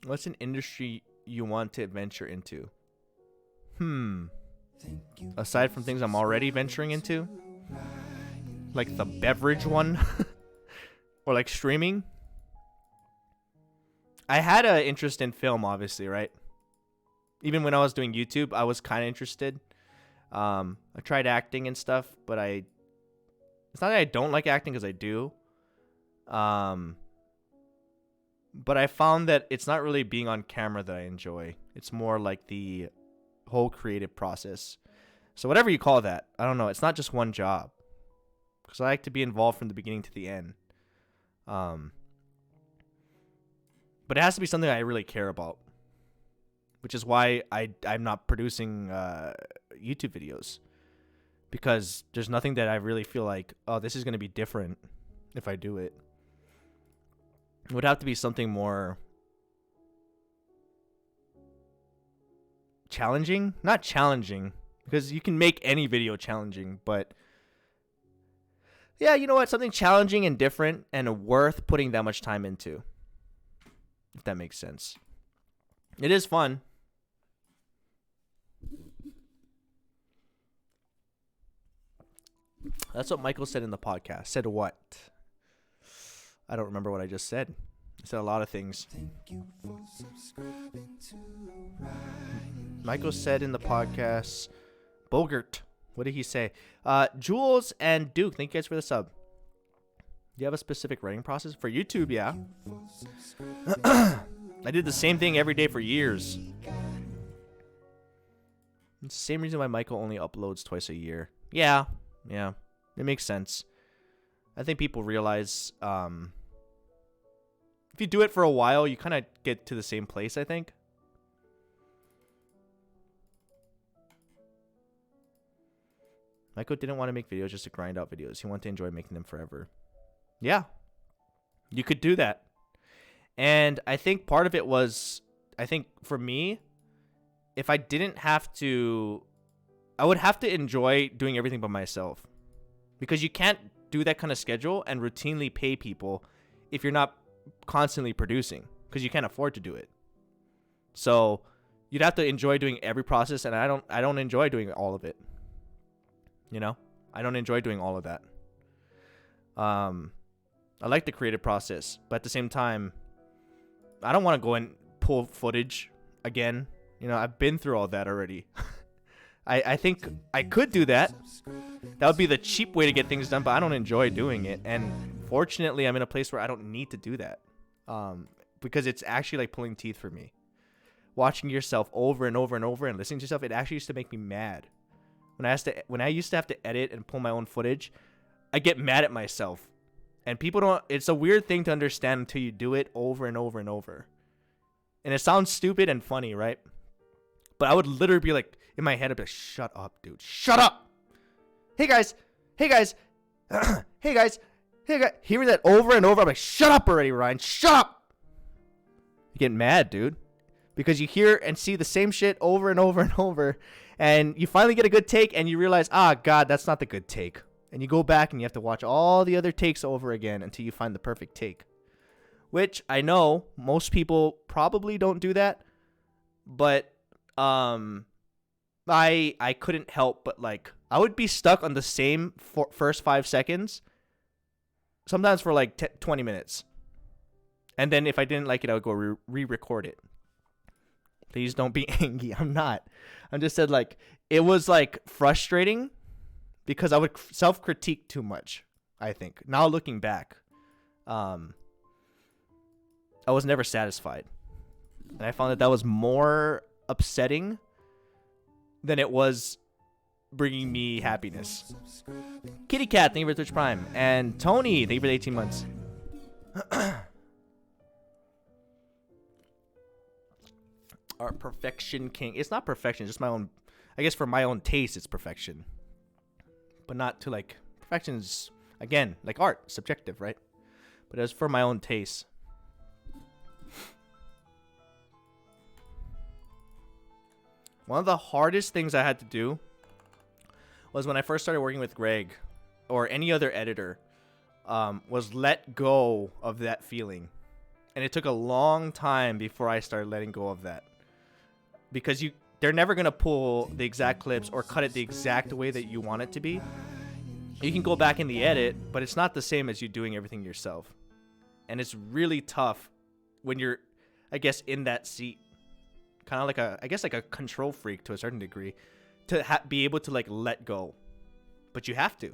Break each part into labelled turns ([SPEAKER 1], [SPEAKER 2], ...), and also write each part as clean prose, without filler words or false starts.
[SPEAKER 1] What's an industry you want to venture into? Aside from things I'm already venturing into, like the beverage one, or like streaming. I had an interest in film, obviously, right? Even when I was doing YouTube, I was kind of interested. I tried acting and stuff, but it's not that I don't like acting, because I do. But I found that it's not really being on camera that I enjoy. It's more like the whole creative process. So whatever you call that, I don't know. It's not just one job, because I like to be involved from the beginning to the end. But it has to be something I really care about, which is why I'm not producing YouTube videos, because there's nothing that I really feel like, oh, this is going to be different if I do it. It would have to be something more challenging. Not challenging, because you can make any video challenging, but yeah, you know what? Something challenging and different and worth putting that much time into, if that makes sense. It is fun. That's what Michael said in the podcast. Said what? I don't remember what I just said. I said a lot of things. Michael said in the podcast, Bogart. What did he say? Jules and Duke, thank you guys for the sub. Do you have a specific writing process? For YouTube, yeah. I did the same thing every day for years. It's the same reason why Michael only uploads twice a year. Yeah. It makes sense. I think people realize if you do it for a while, you kind of get to the same place, I think. Michael didn't want to make videos just to grind out videos. He wanted to enjoy making them forever. Yeah. You could do that. And I think part of it was, I think for me, if I didn't have to, I would have to enjoy doing everything by myself. Because you can't do that kind of schedule and routinely pay people if you're not constantly producing, because you can't afford to do it. So you'd have to enjoy doing every process, and I don't enjoy doing all of it. You know, I don't enjoy doing all of that. I like the creative process, but at the same time, I don't want to go and pull footage again. You know, I've been through all that already. I think I could do that. That would be the cheap way to get things done, but I don't enjoy doing it. And fortunately, I'm in a place where I don't need to do that, because it's actually like pulling teeth for me. Watching yourself over and over and over and listening to yourself, it actually used to make me mad. When I used to have to edit and pull my own footage, I get mad at myself. And people don't. It's a weird thing to understand until you do it over and over and over. And it sounds stupid and funny, right? But I would literally be like, in my head, I'd be like, shut up, dude. Shut up. Hey, guys. Hey, guys. Hey, guys. Hey, guys. Hearing that over and over, I'm like, shut up already, Ryan. Shut up. You get mad, dude. Because you hear and see the same shit over and over and over. And you finally get a good take, and you realize, God, that's not the good take. And you go back, and you have to watch all the other takes over again until you find the perfect take. Which I know most people probably don't do that. But I couldn't help but, like, I would be stuck on the same first 5 seconds, sometimes for like 20 minutes. And then if I didn't like it, I would go re-record it. Please don't be angry. I'm not. I'm just said, like, it was like frustrating because I would self-critique too much, I think. Now looking back, I was never satisfied. And I found that was more upsetting than it was bringing me happiness. Kitty Cat, thank you for Twitch Prime. And Tony, thank you for the 18 months. Our perfection king. It's not perfection, just my own. I guess for my own taste, it's perfection. But not to, like, perfection's, again, like art, subjective, right? But as for my own taste. One of the hardest things I had to do was when I first started working with Greg or any other editor, was let go of that feeling And it took a long time before I started letting go of that. Because they're never going to pull the exact clips or cut it the exact way that you want it to be. You can go back in the edit, but it's not the same as you doing everything yourself. And it's really tough when you're, I guess, in that seat. Kind of like a control freak to a certain degree. To be able to like let go. But you have to.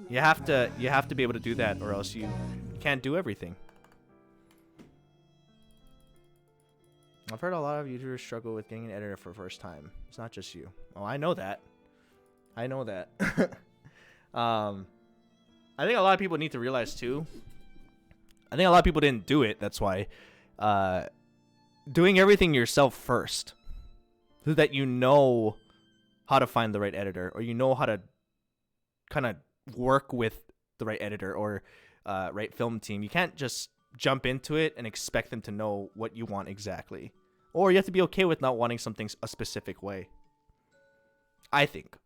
[SPEAKER 1] You have to be able to do that, or else you can't do everything. I've heard a lot of YouTubers struggle with getting an editor for the first time. It's not just you. Oh, I know that. I think a lot of people need to realize too. I think a lot of people didn't do it. That's why. Doing everything yourself first, so that you know how to find the right editor, or you know how to kind of work with the right editor or right film team. You can't just jump into it and expect them to know what you want exactly. Or you have to be okay with not wanting something a specific way. I think.